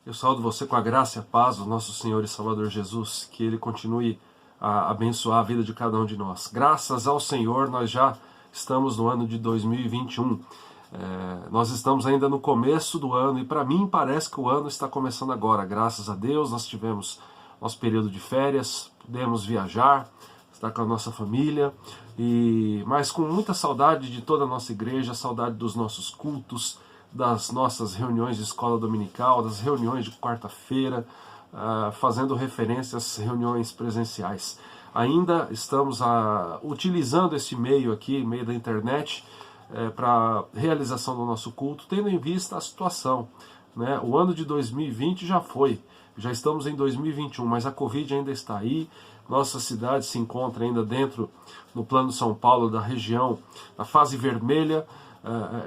Eu saúdo você com a graça e a paz do nosso Senhor e Salvador Jesus, que Ele continue a abençoar a vida de cada um de nós. Graças ao Senhor, nós já estamos no ano de 2021. Nós estamos ainda no começo do ano e para mim parece que o ano está começando agora. Graças a Deus, nós tivemos nosso período de férias, pudemos viajar, estar com a nossa família, mas com muita saudade de toda a nossa igreja, saudade dos nossos cultos, das nossas reuniões de escola dominical, das reuniões de quarta-feira, fazendo referência às reuniões presenciais. Ainda estamos utilizando esse meio aqui, meio da internet, para a realização do nosso culto, tendo em vista a situação, né? O ano de 2020 já foi, já estamos em 2021, mas a Covid ainda está aí. Nossa cidade se encontra ainda dentro, no Plano São Paulo, da região, da fase vermelha.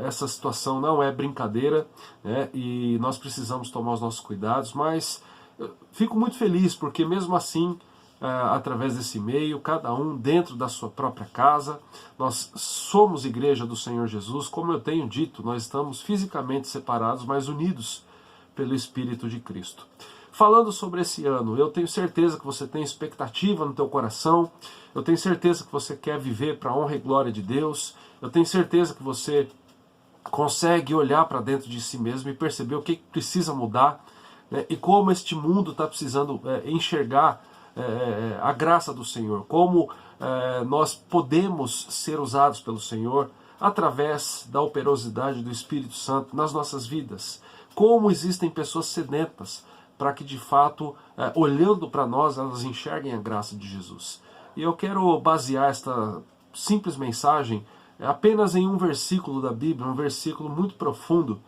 Essa situação não é brincadeira, né? E nós precisamos tomar os nossos cuidados, mas eu fico muito feliz porque mesmo assim, através desse meio, cada um dentro da sua própria casa, nós somos igreja do Senhor Jesus. Como eu tenho dito, nós estamos fisicamente separados, mas unidos pelo Espírito de Cristo. Falando sobre esse ano, eu tenho certeza que você tem expectativa no teu coração, eu tenho certeza que você quer viver para a honra e glória de Deus, eu tenho certeza que você consegue olhar para dentro de si mesmo e perceber o que precisa mudar, né, e como este mundo está precisando enxergar a graça do Senhor, como nós podemos ser usados pelo Senhor através da operosidade do Espírito Santo nas nossas vidas, como existem pessoas sedentas, para que de fato, olhando para nós, elas enxerguem a graça de Jesus. E eu quero basear esta simples mensagem apenas em um versículo da Bíblia, um versículo muito profundo,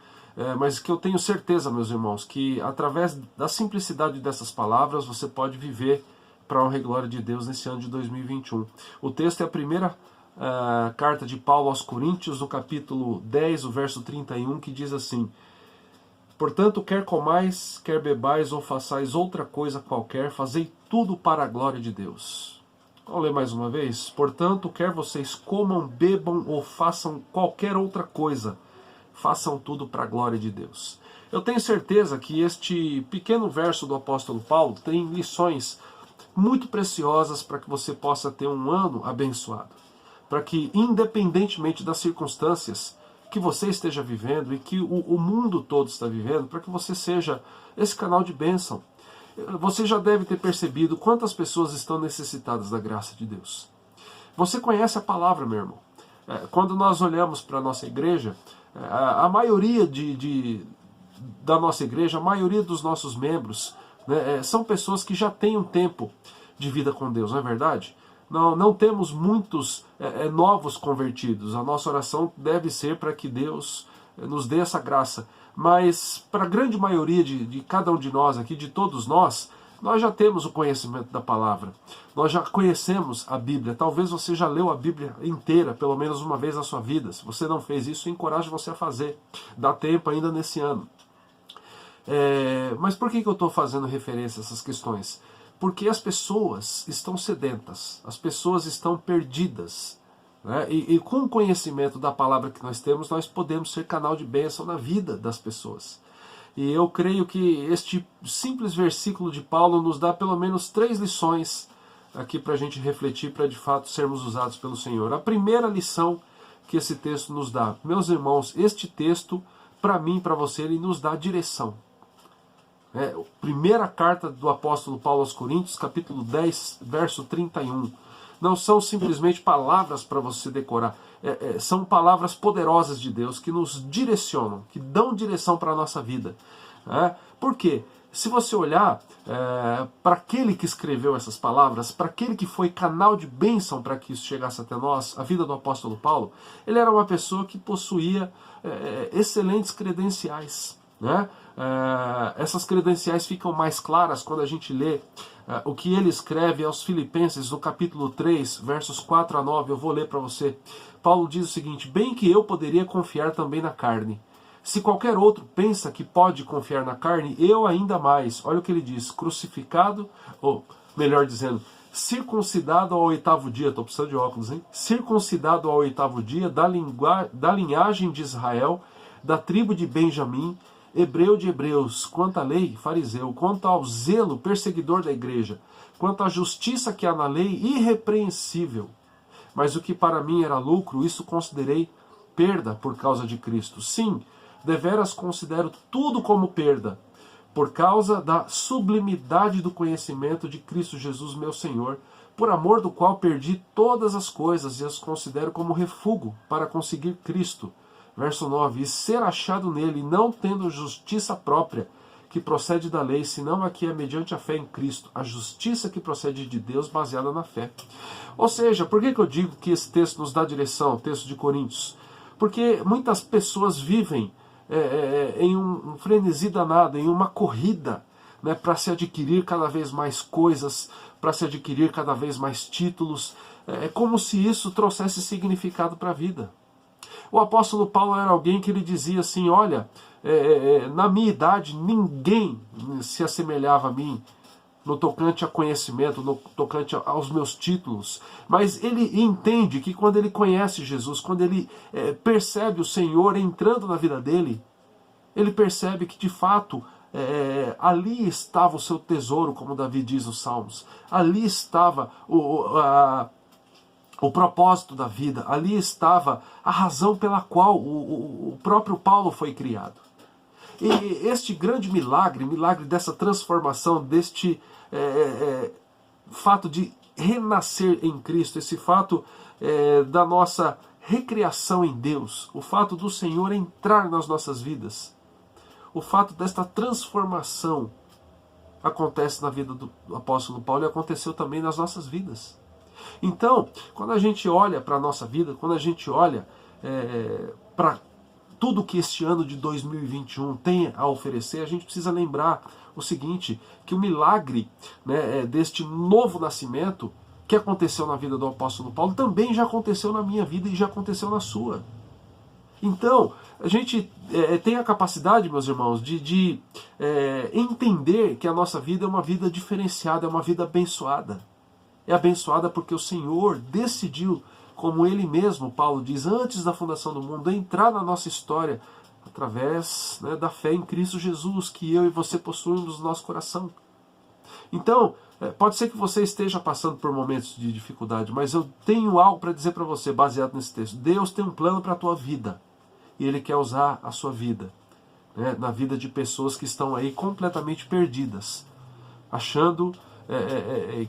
mas que eu tenho certeza, meus irmãos, que através da simplicidade dessas palavras você pode viver para a honra e glória de Deus nesse ano de 2021. O texto é a primeira carta de Paulo aos Coríntios, no capítulo 10, o verso 31, que diz assim: portanto, quer comais, quer bebais ou façais outra coisa qualquer, fazei tudo para a glória de Deus. Vamos ler mais uma vez? Portanto, quer vocês comam, bebam ou façam qualquer outra coisa, façam tudo para a glória de Deus. Eu tenho certeza que este pequeno verso do apóstolo Paulo tem lições muito preciosas para que você possa ter um ano abençoado. Para que, independentemente das circunstâncias que você esteja vivendo e que o mundo todo está vivendo, para que você seja esse canal de bênção. Você já deve ter percebido quantas pessoas estão necessitadas da graça de Deus. Você conhece a palavra, meu irmão. Quando nós olhamos para a nossa igreja, a maioria da nossa igreja, a maioria dos nossos membros, né, são pessoas que já têm um tempo de vida com Deus, não é verdade? Não temos muitos novos convertidos. A nossa oração deve ser para que Deus nos dê essa graça. Mas para a grande maioria de cada um de nós aqui, de todos nós já temos o conhecimento da palavra. Nós já conhecemos a Bíblia. Talvez você já leu a Bíblia inteira, pelo menos uma vez na sua vida. Se você não fez isso, eu encorajo você a fazer. Dá tempo ainda nesse ano. Mas por que eu estou fazendo referência a essas questões? Porque as pessoas estão sedentas, as pessoas estão perdidas, né? E com o conhecimento da palavra que nós temos, nós podemos ser canal de bênção na vida das pessoas. E eu creio que este simples versículo de Paulo nos dá pelo menos 3 lições aqui para a gente refletir, para de fato sermos usados pelo Senhor. A primeira lição que esse texto nos dá, meus irmãos, este texto, para mim e para você, ele nos dá direção. Primeira carta do apóstolo Paulo aos Coríntios, capítulo 10, verso 31. Não são simplesmente palavras para você decorar, são palavras poderosas de Deus que nos direcionam, que dão direção para a nossa vida. Por quê? Se você olhar para aquele que escreveu essas palavras, para aquele que foi canal de bênção para que isso chegasse até nós, a vida do apóstolo Paulo, ele era uma pessoa que possuía excelentes credenciais, né? Essas credenciais ficam mais claras quando a gente lê o que ele escreve aos Filipenses no capítulo 3, versos 4 a 9. Eu vou ler para você. Paulo diz o seguinte: bem que eu poderia confiar também na carne. Se qualquer outro pensa que pode confiar na carne, eu ainda mais. Olha o que ele diz: crucificado, ou melhor dizendo, circuncidado ao 8º dia, estou precisando de óculos, hein? Circuncidado ao 8º dia, da linhagem de Israel, da tribo de Benjamim, hebreu de hebreus, quanto à lei, fariseu, quanto ao zelo, perseguidor da igreja, quanto à justiça que há na lei, irrepreensível. Mas o que para mim era lucro, isso considerei perda por causa de Cristo. Sim, deveras considero tudo como perda, por causa da sublimidade do conhecimento de Cristo Jesus, meu Senhor, por amor do qual perdi todas as coisas e as considero como refúgio para conseguir Cristo. Verso 9, e ser achado nele, não tendo justiça própria, que procede da lei, senão a que é mediante a fé em Cristo, a justiça que procede de Deus baseada na fé. Ou seja, por que eu digo que esse texto nos dá direção, o texto de Coríntios? Porque muitas pessoas vivem em um frenesi danado, em uma corrida, né, para se adquirir cada vez mais coisas, para se adquirir cada vez mais títulos. É como se isso trouxesse significado para a vida. O apóstolo Paulo era alguém que ele dizia assim, olha, na minha idade ninguém se assemelhava a mim no tocante a conhecimento, no tocante aos meus títulos, mas ele entende que quando ele conhece Jesus, quando ele percebe o Senhor entrando na vida dele, ele percebe que de fato ali estava o seu tesouro, como Davi diz nos Salmos, ali estava o propósito da vida, ali estava a razão pela qual o próprio Paulo foi criado. E este grande milagre dessa transformação, deste fato de renascer em Cristo, esse fato da nossa recriação em Deus, o fato do Senhor entrar nas nossas vidas, o fato desta transformação acontece na vida do apóstolo Paulo e aconteceu também nas nossas vidas. Então, quando a gente olha para a nossa vida, quando a gente olha para tudo que este ano de 2021 tem a oferecer, a gente precisa lembrar o seguinte, que o milagre, né, deste novo nascimento que aconteceu na vida do apóstolo Paulo também já aconteceu na minha vida e já aconteceu na sua. Então, a gente tem a capacidade, meus irmãos, de entender que a nossa vida é uma vida diferenciada, é uma vida abençoada. É abençoada porque o Senhor decidiu, como Ele mesmo, Paulo diz, antes da fundação do mundo, entrar na nossa história através, né, da fé em Cristo Jesus, que eu e você possuímos no nosso coração. Então, pode ser que você esteja passando por momentos de dificuldade, mas eu tenho algo para dizer para você, baseado nesse texto. Deus tem um plano para a tua vida, e Ele quer usar a sua vida, né, na vida de pessoas que estão aí completamente perdidas, achando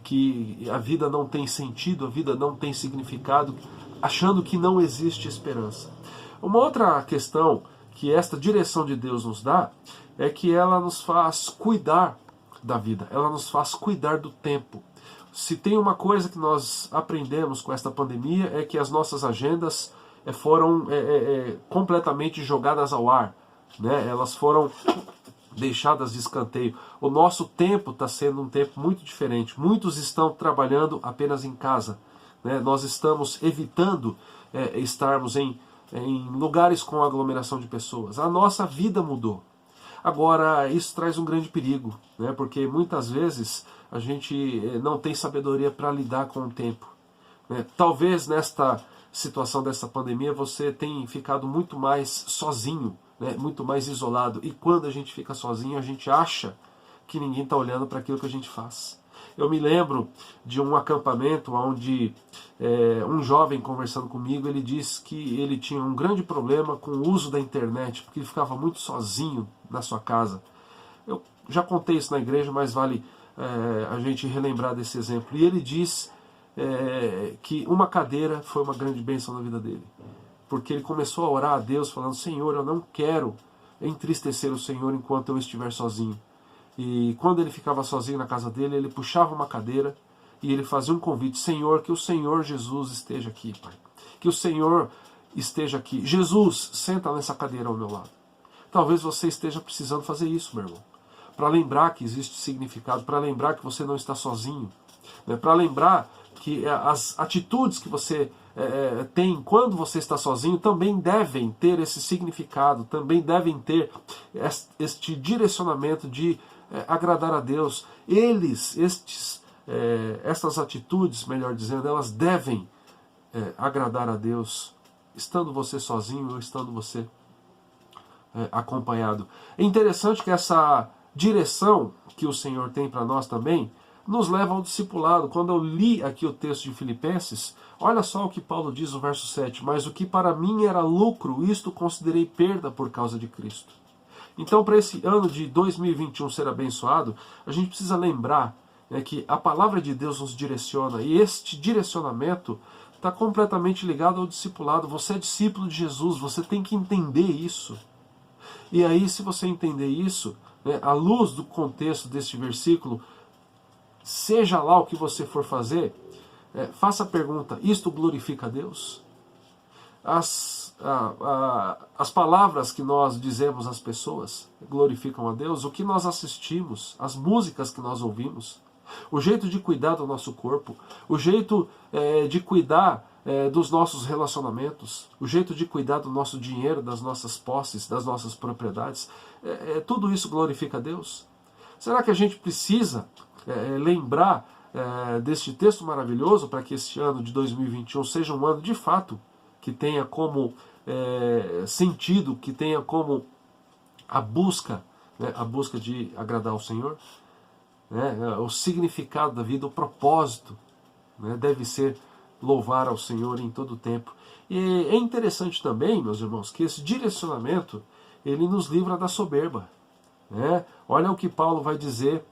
que a vida não tem sentido, a vida não tem significado, achando que não existe esperança. Uma outra questão que esta direção de Deus nos dá é que ela nos faz cuidar da vida, ela nos faz cuidar do tempo. Se tem uma coisa que nós aprendemos com esta pandemia é que as nossas agendas foram completamente jogadas ao ar, né? Elas foram deixadas de escanteio. O nosso tempo está sendo um tempo muito diferente. Muitos estão trabalhando apenas em casa, né? Nós estamos evitando estarmos em lugares com aglomeração de pessoas. A nossa vida mudou. Agora, isso traz um grande perigo, né? Porque muitas vezes a gente não tem sabedoria para lidar com o tempo, né? Talvez nesta situação dessa pandemia você tenha ficado muito mais sozinho, né? Muito mais isolado. E quando a gente fica sozinho, a gente acha que ninguém está olhando para aquilo que a gente faz. Eu me lembro de um acampamento onde um jovem conversando comigo, ele disse que ele tinha um grande problema com o uso da internet, porque ele ficava muito sozinho na sua casa. Eu já contei isso na igreja, mas vale a gente relembrar desse exemplo. E ele diz que uma cadeira foi uma grande bênção na vida dele, porque ele começou a orar a Deus falando, Senhor, eu não quero entristecer o Senhor enquanto eu estiver sozinho. E quando ele ficava sozinho na casa dele, ele puxava uma cadeira e ele fazia um convite, Senhor, que o Senhor Jesus esteja aqui, Pai. Que o Senhor esteja aqui. Jesus, senta nessa cadeira ao meu lado. Talvez você esteja precisando fazer isso, meu irmão. Para lembrar que existe significado, para lembrar que você não está sozinho, né? Para lembrar que as atitudes que você tem quando você está sozinho também devem ter esse significado, também devem ter este direcionamento de agradar a Deus. Estas atitudes, melhor dizendo, elas devem agradar a Deus, estando você sozinho ou estando você acompanhado. É interessante que essa direção que o Senhor tem para nós também nos leva ao discipulado. Quando eu li aqui o texto de Filipenses, olha só o que Paulo diz no verso 7, mas o que para mim era lucro, isto considerei perda por causa de Cristo. Então, para esse ano de 2021 ser abençoado, a gente precisa lembrar que a palavra de Deus nos direciona, e este direcionamento está completamente ligado ao discipulado. Você é discípulo de Jesus, você tem que entender isso. E aí, se você entender isso, à luz do contexto deste versículo, seja lá o que você for fazer, faça a pergunta: isto glorifica a Deus? As palavras que nós dizemos às pessoas glorificam a Deus? O que nós assistimos, as músicas que nós ouvimos, o jeito de cuidar do nosso corpo, o jeito de cuidar dos nossos relacionamentos, o jeito de cuidar do nosso dinheiro, das nossas posses, das nossas propriedades, tudo isso glorifica a Deus? Será que a gente precisa lembrar deste texto maravilhoso para que este ano de 2021 seja um ano de fato que tenha como sentido, que tenha como a busca de agradar ao Senhor? O significado da vida, o propósito, deve ser louvar ao Senhor em todo o tempo. E é interessante também, meus irmãos, que esse direcionamento ele nos livra da soberba. Olha o que Paulo vai dizer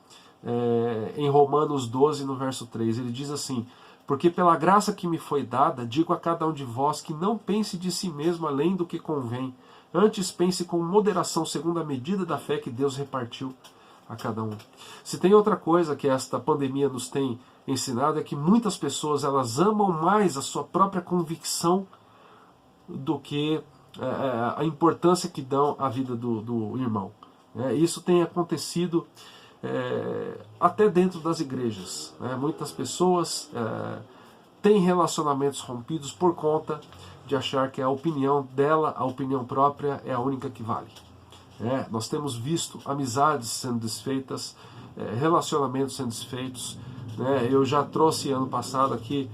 em Romanos 12, no verso 3. Ele diz assim: porque pela graça que me foi dada, digo a cada um de vós que não pense de si mesmo além do que convém, antes pense com moderação segundo a medida da fé que Deus repartiu a cada um. Se tem outra coisa que esta pandemia nos tem ensinado, é que muitas pessoas elas amam mais a sua própria convicção do que a importância que dão à vida do irmão. Isso tem acontecido até dentro das igrejas. Muitas pessoas têm relacionamentos rompidos por conta de achar que a opinião dela, a opinião própria, é a única que vale. Nós temos visto amizades sendo desfeitas, relacionamentos sendo desfeitos. Eu já trouxe ano passado aqui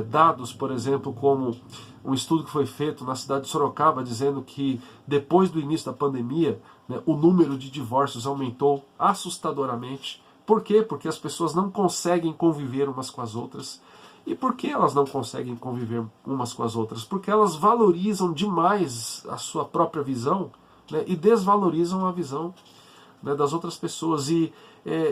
dados, por exemplo, como um estudo que foi feito na cidade de Sorocaba, dizendo que depois do início da pandemia, o número de divórcios aumentou assustadoramente. Por quê? Porque as pessoas não conseguem conviver umas com as outras. E por que elas não conseguem conviver umas com as outras? Porque elas valorizam demais a sua própria visão, e desvalorizam a visão das outras pessoas. E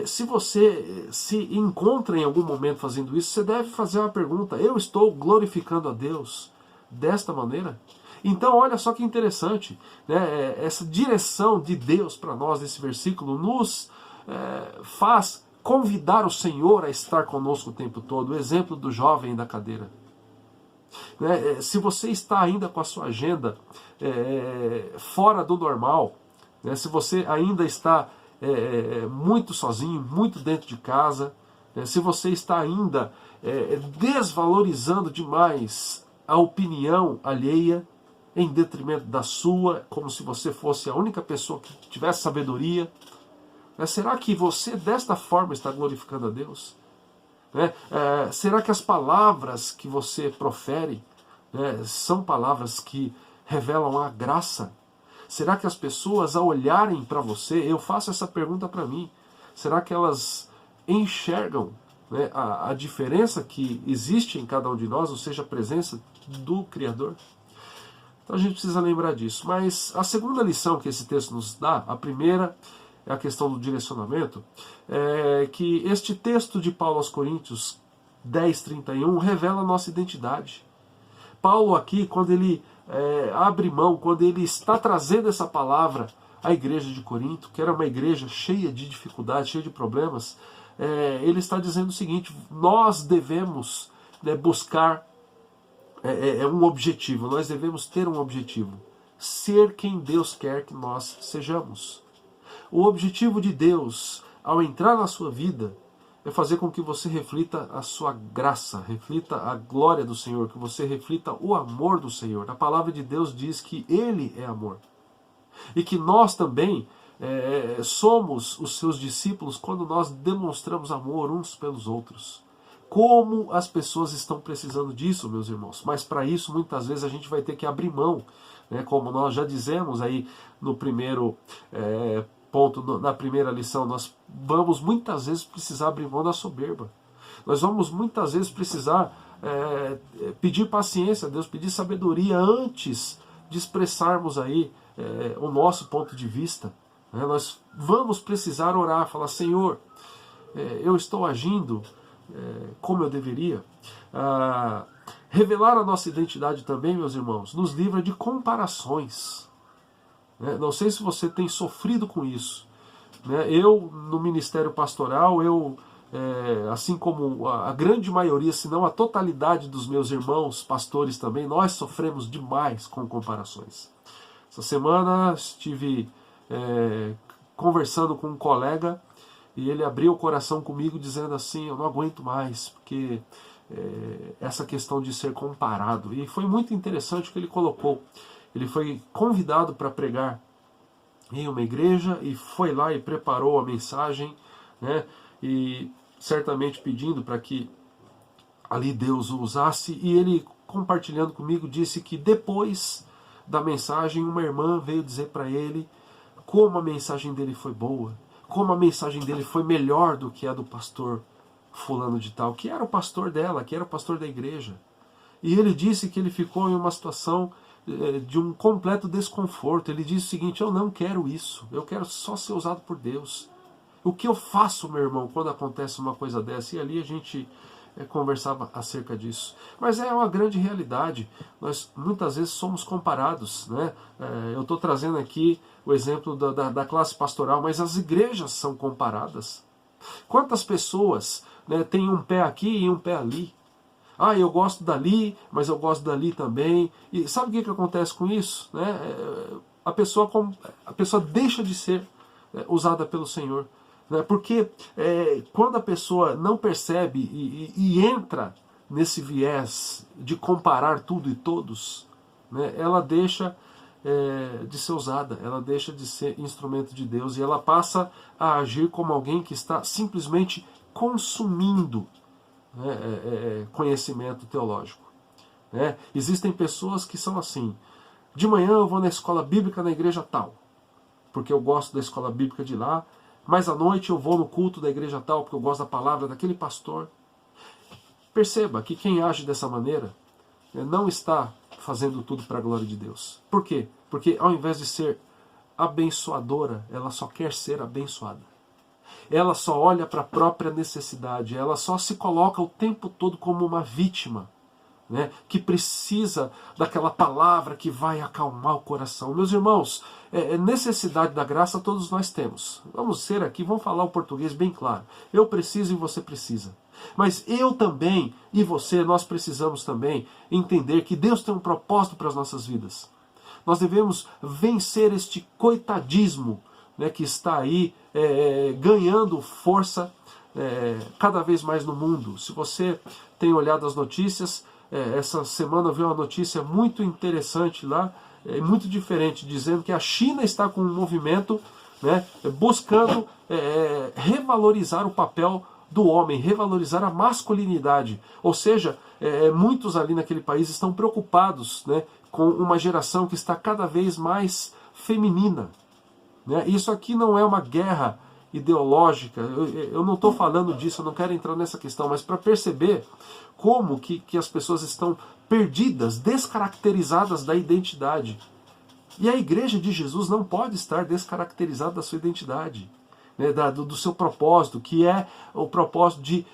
se você se encontra em algum momento fazendo isso, você deve fazer uma pergunta: eu estou glorificando a Deus desta maneira? Então olha só que interessante, essa direção de Deus para nós nesse versículo nos faz convidar o Senhor a estar conosco o tempo todo. O exemplo do jovem da cadeira. Se você está ainda com a sua agenda fora do normal, se você ainda está muito sozinho, muito dentro de casa, se você está ainda desvalorizando demais a opinião alheia em detrimento da sua, como se você fosse a única pessoa que tivesse sabedoria, será que você desta forma está glorificando a Deus? Será que as palavras que você profere são palavras que revelam a graça? Será que as pessoas, ao olharem para você, eu faço essa pergunta para mim, será que elas enxergam a diferença que existe em cada um de nós, ou seja, a presença do Criador? Então a gente precisa lembrar disso. Mas a segunda lição que esse texto nos dá, a primeira é a questão do direcionamento, que este texto de Paulo aos Coríntios 10:31 revela a nossa identidade. Paulo aqui, quando ele abre mão, quando ele está trazendo essa palavra à igreja de Corinto, que era uma igreja cheia de dificuldades, cheia de problemas, ele está dizendo o seguinte: nós devemos buscar um objetivo, nós devemos ter um objetivo, ser quem Deus quer que nós sejamos. O objetivo de Deus, ao entrar na sua vida, é fazer com que você reflita a sua graça, reflita a glória do Senhor, que você reflita o amor do Senhor. A palavra de Deus diz que Ele é amor. E que nós também somos os seus discípulos quando nós demonstramos amor uns pelos outros. Como as pessoas estão precisando disso, meus irmãos. Mas para isso, muitas vezes, a gente vai ter que abrir mão Como nós já dizemos aí no primeiro ponto, na primeira lição, nós vamos muitas vezes precisar abrir mão da soberba. Nós vamos muitas vezes precisar pedir paciência a Deus, pedir sabedoria antes de expressarmos aí o nosso ponto de vista. Nós vamos precisar orar, falar: Senhor, eu estou agindo como eu deveria. Revelar a nossa identidade também, meus irmãos, nos livra de comparações. Não sei se você tem sofrido com isso. Eu, no ministério pastoral, assim como a grande maioria, se não a totalidade dos meus irmãos pastores também, nós sofremos demais com comparações. Essa semana estive conversando com um colega e ele abriu o coração comigo dizendo assim: eu não aguento mais, porque essa questão de ser comparado. E foi muito interessante o que ele colocou. Ele foi convidado para pregar em uma igreja e foi lá e preparou a mensagem, e certamente pedindo para que ali Deus o usasse. E ele, compartilhando comigo, disse que depois da mensagem, uma irmã veio dizer para ele como a mensagem dele foi boa, como a mensagem dele foi melhor do que a do pastor fulano de tal, que era o pastor dela, que era o pastor da igreja. E ele disse que ele ficou em uma situação de um completo desconforto. Ele disse o seguinte: eu não quero isso, eu quero só ser usado por Deus. O que eu faço, meu irmão, quando acontece uma coisa dessa? E ali a gente conversava acerca disso. Mas é uma grande realidade. Nós muitas vezes somos comparados. Eu estou trazendo aqui o exemplo da classe pastoral, mas as igrejas são comparadas. Quantas pessoas têm um pé aqui e um pé ali? Eu gosto dali, mas eu gosto dali também. E sabe o que acontece com isso? A pessoa deixa de ser usada pelo Senhor. Porque quando a pessoa não percebe e entra nesse viés de comparar tudo e todos, ela deixa de ser usada, ela deixa de ser instrumento de Deus e ela passa a agir como alguém que está simplesmente consumindo conhecimento teológico. Existem pessoas que são assim: de manhã eu vou na escola bíblica na igreja tal, porque eu gosto da escola bíblica de lá, mas à noite eu vou no culto da igreja tal, porque eu gosto da palavra daquele pastor. Perceba que quem age dessa maneira não está fazendo tudo para a glória de Deus. Por quê? Porque ao invés de ser abençoadora, ela só quer ser abençoada. Ela só olha para a própria necessidade, ela só se coloca o tempo todo como uma vítima, que precisa daquela palavra que vai acalmar o coração. Meus irmãos, necessidade da graça todos nós temos. Vamos falar o português bem claro. Eu preciso e você precisa. Mas eu também e você, nós precisamos também entender que Deus tem um propósito para as nossas vidas. Nós devemos vencer este coitadismo que está aí ganhando força cada vez mais no mundo. Se você tem olhado as notícias, essa semana eu vi uma notícia muito interessante lá, muito diferente, dizendo que a China está com um movimento buscando revalorizar o papel do homem, revalorizar a masculinidade. Ou seja, muitos ali naquele país estão preocupados com uma geração que está cada vez mais feminina. Isso aqui não é uma guerra ideológica, eu não estou falando disso, eu não quero entrar nessa questão, mas para perceber como que as pessoas estão perdidas, descaracterizadas da identidade. E a igreja de Jesus não pode estar descaracterizada da sua identidade, do seu propósito, que é o propósito de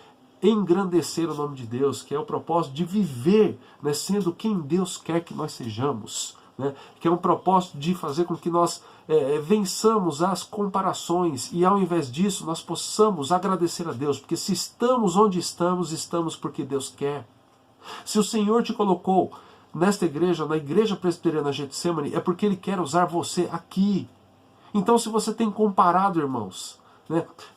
engrandecer o nome de Deus, que é o propósito de viver sendo quem Deus quer que nós sejamos. Que é um propósito de fazer com que nós vençamos as comparações e ao invés disso nós possamos agradecer a Deus, porque se estamos onde estamos, estamos porque Deus quer. Se o Senhor te colocou nesta igreja, na igreja presbiteriana Getsemane, é porque Ele quer usar você aqui. Então se você tem comparado, irmãos,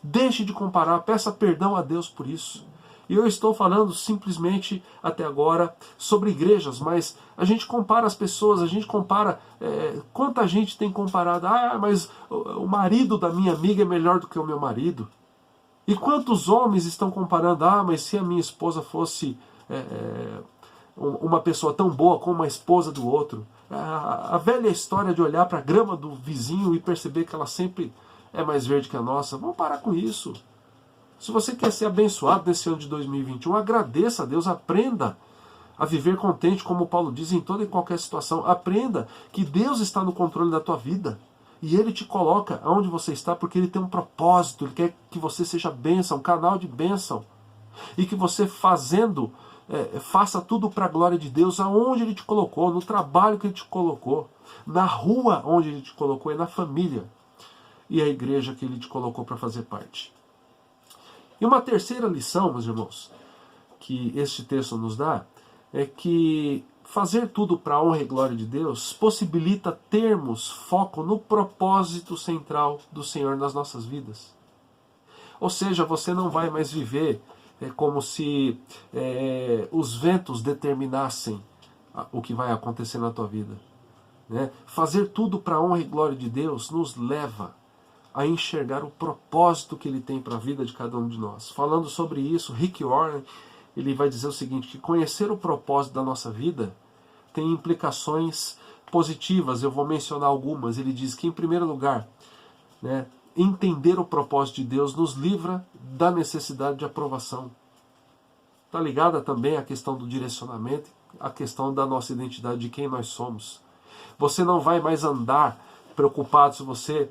deixe de comparar, peça perdão a Deus por isso. E eu estou falando simplesmente até agora sobre igrejas, mas a gente compara as pessoas, a gente compara, quanta gente tem comparado, mas o marido da minha amiga é melhor do que o meu marido. E quantos homens estão comparando, mas se a minha esposa fosse uma pessoa tão boa como a esposa do outro. A velha história de olhar para a grama do vizinho e perceber que ela sempre é mais verde que a nossa. Vamos parar com isso. Se você quer ser abençoado nesse ano de 2021, agradeça a Deus, aprenda a viver contente, como Paulo diz, em toda e qualquer situação. Aprenda que Deus está no controle da tua vida. E Ele te coloca onde você está porque Ele tem um propósito. Ele quer que você seja bênção, um canal de bênção. E que você faça tudo para a glória de Deus, aonde Ele te colocou, no trabalho que Ele te colocou, na rua onde Ele te colocou e na família. E a igreja que Ele te colocou para fazer parte. E uma terceira lição, meus irmãos, que este texto nos dá, é que fazer tudo para a honra e glória de Deus possibilita termos foco no propósito central do Senhor nas nossas vidas. Ou seja, você não vai mais viver como se os ventos determinassem o que vai acontecer na tua vida. Né? Fazer tudo para a honra e glória de Deus nos leva a enxergar o propósito que Ele tem para a vida de cada um de nós. Falando sobre isso, Rick Warren, ele vai dizer o seguinte, que conhecer o propósito da nossa vida tem implicações positivas. Eu vou mencionar algumas. Ele diz que, em primeiro lugar, né, entender o propósito de Deus nos livra da necessidade de aprovação. Está ligada também à questão do direcionamento, à questão da nossa identidade, de quem nós somos. Você não vai mais andar preocupado se você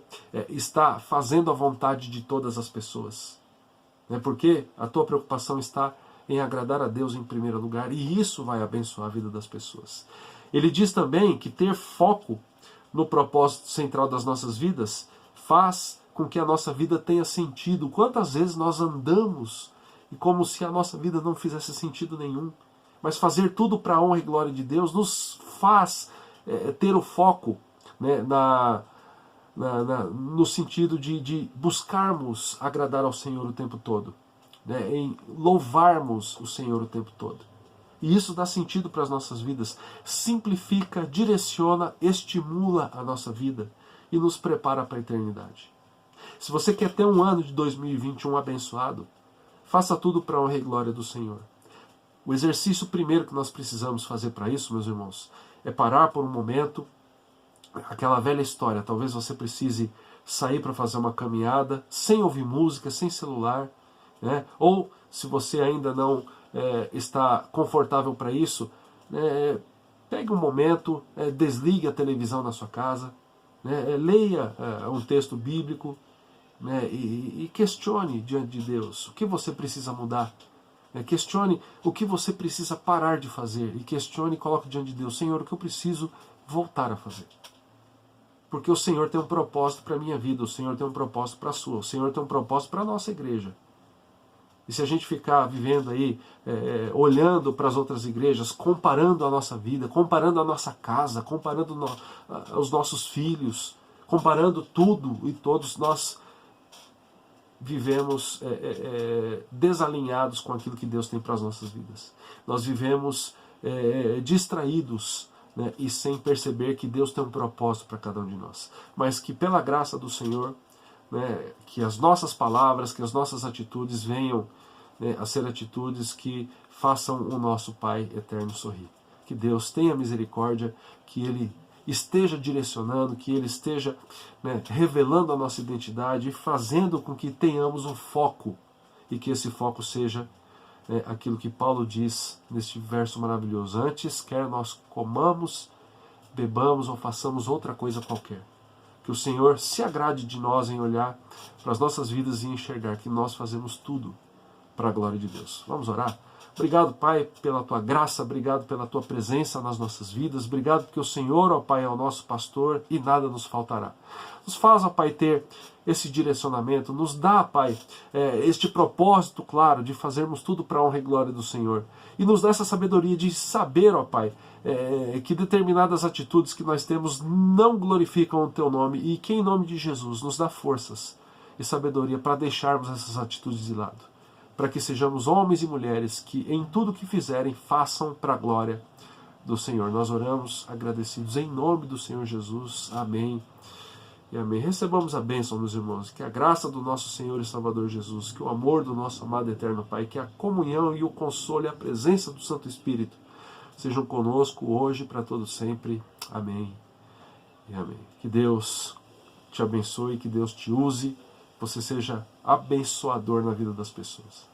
está fazendo a vontade de todas as pessoas. Porque a tua preocupação está em agradar a Deus em primeiro lugar, e isso vai abençoar a vida das pessoas. Ele diz também que ter foco no propósito central das nossas vidas faz com que a nossa vida tenha sentido. Quantas vezes nós andamos e como se a nossa vida não fizesse sentido nenhum, mas fazer tudo para a honra e glória de Deus nos faz ter o foco, né, no sentido de buscarmos agradar ao Senhor o tempo todo, né, em louvarmos o Senhor o tempo todo. E isso dá sentido para as nossas vidas, simplifica, direciona, estimula a nossa vida e nos prepara para a eternidade. Se você quer ter um ano de 2021 abençoado, faça tudo para a honra e glória do Senhor. O exercício primeiro que nós precisamos fazer para isso, meus irmãos, é parar por um momento. Aquela velha história, talvez você precise sair para fazer uma caminhada, sem ouvir música, sem celular, né? Ou se você ainda não está confortável para isso, pegue um momento, desligue a televisão na sua casa, né? Leia um texto bíblico, né? E questione diante de Deus o que você precisa mudar. Questione o que você precisa parar de fazer, e questione e coloque diante de Deus: Senhor, o que eu preciso voltar a fazer? Porque o Senhor tem um propósito para a minha vida, o Senhor tem um propósito para a sua, o Senhor tem um propósito para a nossa igreja. E se a gente ficar vivendo aí, olhando para as outras igrejas, comparando a nossa vida, comparando a nossa casa, comparando os nossos filhos, comparando tudo e todos, nós vivemos desalinhados com aquilo que Deus tem para as nossas vidas. Nós vivemos distraídos, né, e sem perceber que Deus tem um propósito para cada um de nós. Mas que pela graça do Senhor, né, que as nossas palavras, que as nossas atitudes venham, né, a ser atitudes que façam o nosso Pai eterno sorrir. Que Deus tenha misericórdia, que Ele esteja direcionando, que Ele esteja, né, revelando a nossa identidade e fazendo com que tenhamos um foco, e que esse foco seja aquilo que Paulo diz neste verso maravilhoso: antes, quer nós comamos, bebamos ou façamos outra coisa qualquer, que o Senhor se agrade de nós em olhar para as nossas vidas e enxergar que nós fazemos tudo para a glória de Deus. Vamos orar? Obrigado, Pai, pela Tua graça, obrigado pela Tua presença nas nossas vidas, obrigado porque o Senhor, ó Pai, é o nosso pastor e nada nos faltará. Nos faz, ó Pai, ter esse direcionamento, nos dá, Pai, este propósito claro de fazermos tudo para a honra e glória do Senhor. E nos dá essa sabedoria de saber, ó Pai, que determinadas atitudes que nós temos não glorificam o Teu nome, e que em nome de Jesus nos dá forças e sabedoria para deixarmos essas atitudes de lado, para que sejamos homens e mulheres que em tudo que fizerem façam para a glória do Senhor. Nós oramos agradecidos em nome do Senhor Jesus. Amém e amém. Recebamos a bênção, meus irmãos, que a graça do nosso Senhor e Salvador Jesus, que o amor do nosso amado eterno Pai, que a comunhão e o consolo e a presença do Santo Espírito sejam conosco hoje para todo sempre. Amém e amém. Que Deus te abençoe, que Deus te use, que você seja abençoador na vida das pessoas.